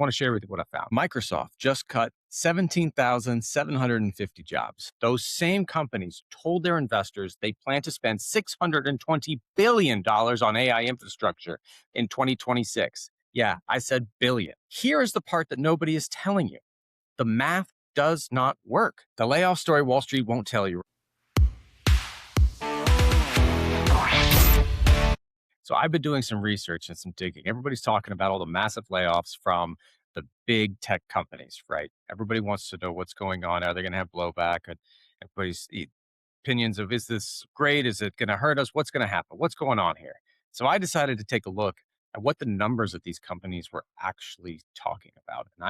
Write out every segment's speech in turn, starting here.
want to share with you what I found. Microsoft just cut 17,750 jobs. Those same companies told their investors they plan to spend $620 billion on AI infrastructure in 2026. Yeah, I said billion. Here is the part that nobody is telling you. The math does not work. The layoff story Wall Street won't tell you. So I've been doing some research and some digging. Everybody's talking about all the massive layoffs from the big tech companies, right? Everybody wants to know what's going on. Are they going to have blowback? And everybody's opinions of, is this great? Is it going to hurt us? What's going to happen? What's going on here? So I decided to take a look at what the numbers of these companies were actually talking about. And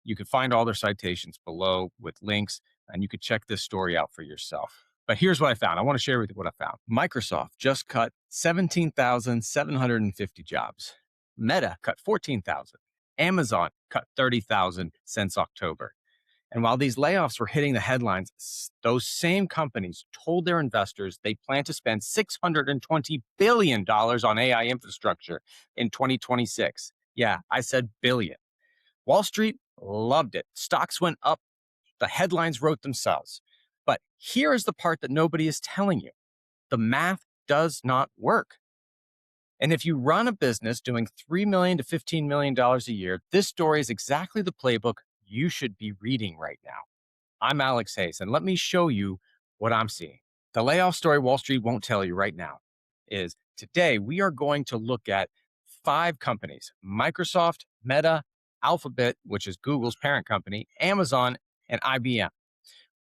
you can find all their citations below with links, and you could check this story out for yourself. But here's what I found. I want to share with you what I found. Microsoft just cut 17,750 jobs. Meta cut 14,000. Amazon cut 30,000 since October. And while these layoffs were hitting the headlines, those same companies told their investors they plan to spend $620 billion on AI infrastructure in 2026. Yeah, I said billion. Wall Street loved it. Stocks went up. The headlines wrote themselves. But here is the part that nobody is telling you. The math does not work. And if you run a business doing $3 million to $15 million a year, this story is exactly the playbook you should be reading right now. I'm Alex Hayes, and let me show you what I'm seeing. The layoff story Wall Street won't tell you right now is today we are going to look at 5 companies: Microsoft, Meta, Alphabet, which is Google's parent company, Amazon, and IBM.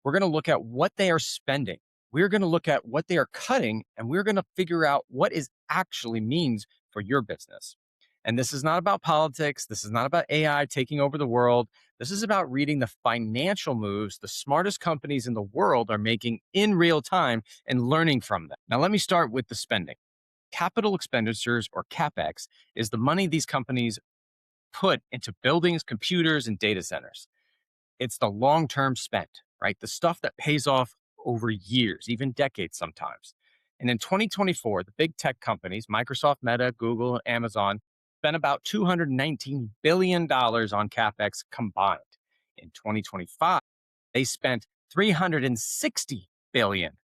We're going to look at what they are spending. We're going to look at what they are cutting, and we're going to figure out what it actually means for your business. And this is not about politics. This is not about AI taking over the world. This is about reading the financial moves the smartest companies in the world are making in real time and learning from them. Now, let me start with the spending. Capital expenditures, or CapEx, is the money these companies put into buildings, computers, and data centers. It's the long-term spend, right? The stuff that pays off over years, even decades sometimes. And in 2024, the big tech companies, Microsoft, Meta, Google, Amazon, spent about $219 billion on CapEx combined. In 2025, they spent $360 billion.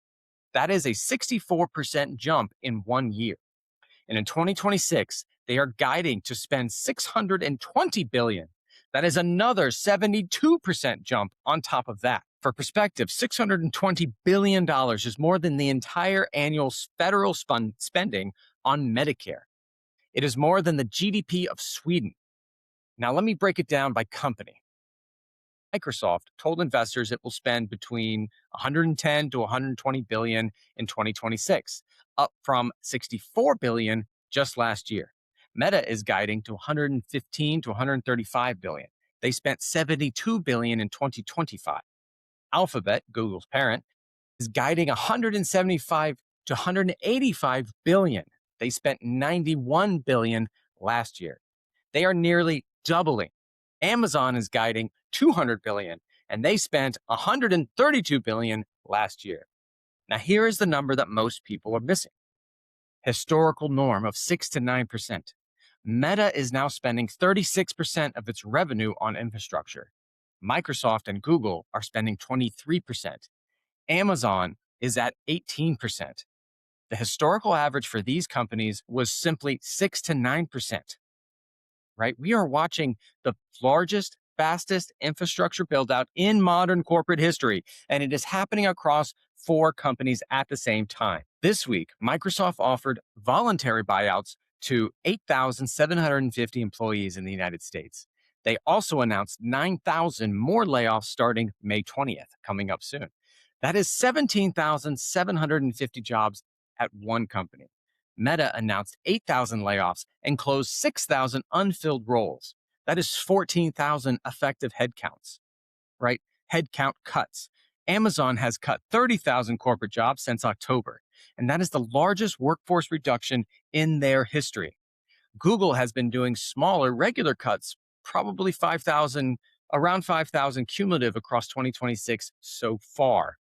That is a 64% jump in 1 year. And in 2026, they are guiding to spend $620 billion. That is another 72% jump on top of that. For perspective, $620 billion is more than the entire annual federal spending on Medicare. It is more than the GDP of Sweden. Now, let me break it down by company. Microsoft told investors it will spend between 110 to 120 billion in 2026, up from 64 billion just last year. Meta is guiding to 115 to 135 billion. They spent 72 billion in 2025. Alphabet, Google's parent, is guiding 175 to 185 billion. They spent 91 billion last year. They are nearly doubling. Amazon is guiding 200 billion, and they spent 132 billion last year. Now, here is the number that most people are missing. Historical norm of 6 to 9%. Meta is now spending 36% of its revenue on infrastructure. Microsoft and Google are spending 23%. Amazon is at 18%. The historical average for these companies was simply 6 to 9%. Right? We are watching the largest, fastest infrastructure build out in modern corporate history, and it is happening across 4 companies at the same time. This week, Microsoft offered voluntary buyouts to 8,750 employees in the United States. They also announced 9,000 more layoffs starting May 20th, coming up soon. That is 17,750 jobs at one company. Meta announced 8,000 layoffs and closed 6,000 unfilled roles. That is 14,000 effective headcounts, right? Headcount cuts. Amazon has cut 30,000 corporate jobs since October, and that is the largest workforce reduction in their history. Google has been doing smaller, regular cuts, probably 5,000, around 5,000 cumulative across 2026 so far.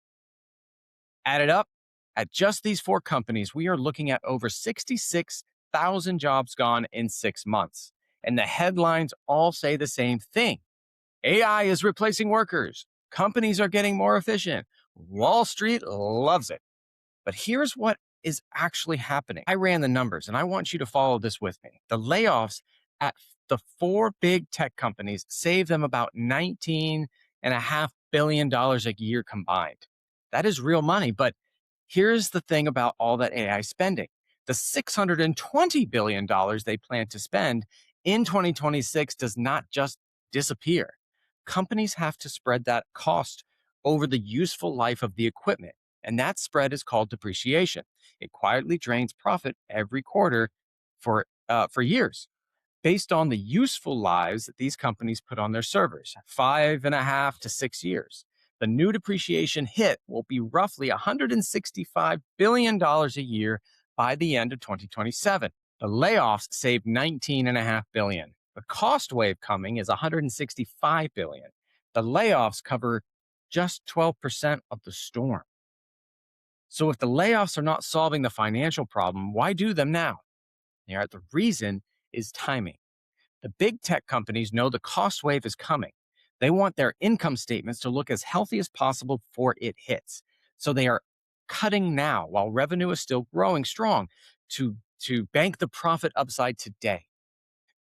Added up, at just these 4 companies, we are looking at over 66,000 jobs gone in 6 months. And the headlines all say the same thing. AI is replacing workers. Companies are getting more efficient. Wall Street loves it. But here's what is actually happening. I ran the numbers and I want you to follow this with me. The layoffs at the four big tech companies save them about $19.5 billion a year combined. That is real money. But here's the thing about all that AI spending. The $620 billion they plan to spend in 2026 does not just disappear. Companies have to spread that cost over the useful life of the equipment, and that spread is called depreciation. It quietly drains profit every quarter for years based on the useful lives that these companies put on their servers, 5.5 to 6 years. The new depreciation hit will be roughly $165 billion a year by the end of 2027. The layoffs saved $19.5 billion. The cost wave coming is $165 billion. The layoffs cover just 12% of the storm. So if the layoffs are not solving the financial problem, why do them now? The reason is timing. The big tech companies know the cost wave is coming. They want their income statements to look as healthy as possible before it hits. So they are cutting now while revenue is still growing strong to bank the profit upside today.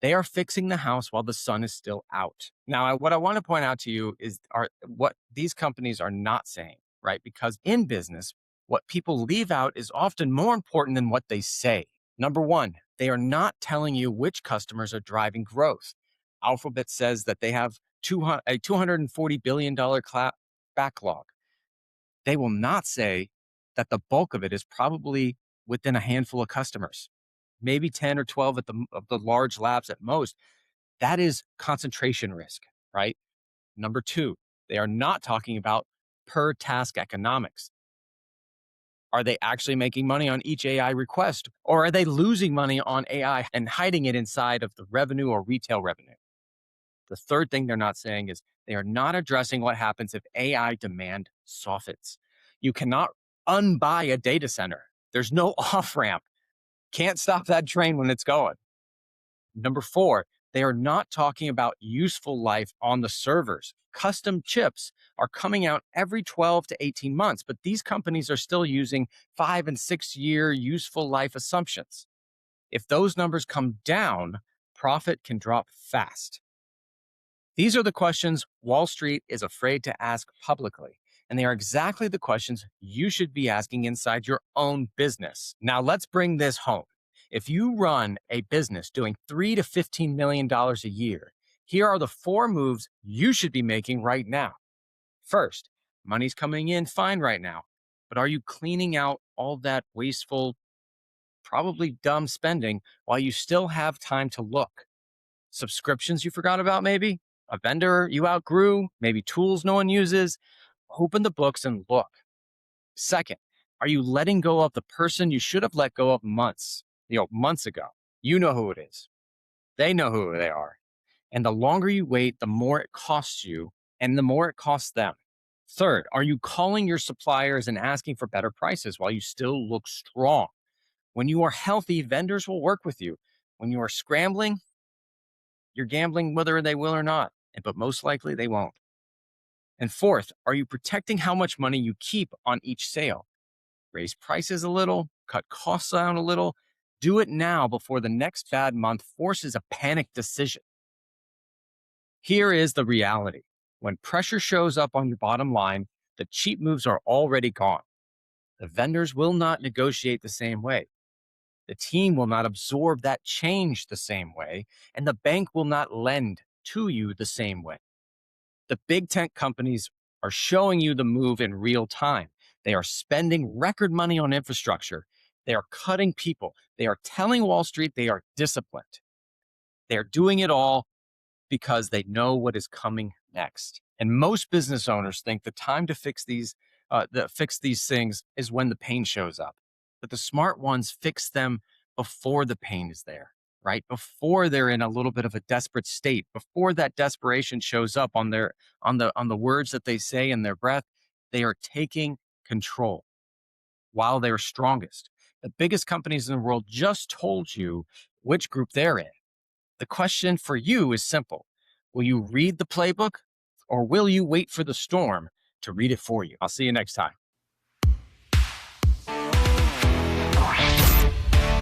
They are fixing the house while the sun is still out. Now, what I want to point out to you is what these companies are not saying, right? Because in business, what people leave out is often more important than what they say. Number one, they are not telling you which customers are driving growth. Alphabet says that they have a $240 billion backlog. They will not say that the bulk of it is probably within a handful of customers, maybe 10 or 12 of the large labs at most. That is concentration risk, right? Number two, they are not talking about per task economics. Are they actually making money on each AI request? Or are they losing money on AI and hiding it inside of the revenue or retail revenue? The third thing they're not saying is they are not addressing what happens if AI demand softens. You cannot unbuy a data center. There's no off ramp. Can't stop that train when it's going. Number four, they are not talking about useful life on the servers. Custom chips are coming out every 12 to 18 months, but these companies are still using 5 and 6 year useful life assumptions. If those numbers come down, profit can drop fast. These are the questions Wall Street is afraid to ask publicly, and they are exactly the questions you should be asking inside your own business. Now, let's bring this home. If you run a business doing $3 to $15 million a year, here are the four moves you should be making right now. First, money's coming in fine right now, but are you cleaning out all that wasteful, probably dumb spending while you still have time to look? Subscriptions you forgot about, maybe? A vendor you outgrew? Maybe tools no one uses? Open the books and look. Second, are you letting go of the person you should have let go of months ago? You know who it is. They know who they are. And the longer you wait, the more it costs you and the more it costs them. Third, are you calling your suppliers and asking for better prices while you still look strong? When you are healthy, vendors will work with you. When you are scrambling, you're gambling whether they will or not, but most likely they won't. And fourth, are you protecting how much money you keep on each sale? Raise prices a little, cut costs down a little. Do it now before the next bad month forces a panic decision. Here is the reality. When pressure shows up on your bottom line, the cheap moves are already gone. The vendors will not negotiate the same way. The team will not absorb that change the same way, and the bank will not lend to you the same way. The big tech companies are showing you the move in real time. They are spending record money on infrastructure. They are cutting people. They are telling Wall Street they are disciplined. They are doing it all because they know what is coming next. And most business owners think the time to fix these things is when the pain shows up. But the smart ones fix them before the pain is there, right? Before they're in a little bit of a desperate state, before that desperation shows up on the words that they say in their breath, they are taking control while they're strongest. The biggest companies in the world just told you which group they're in. The question for you is simple. Will you read the playbook or will you wait for the storm to read it for you? I'll see you next time.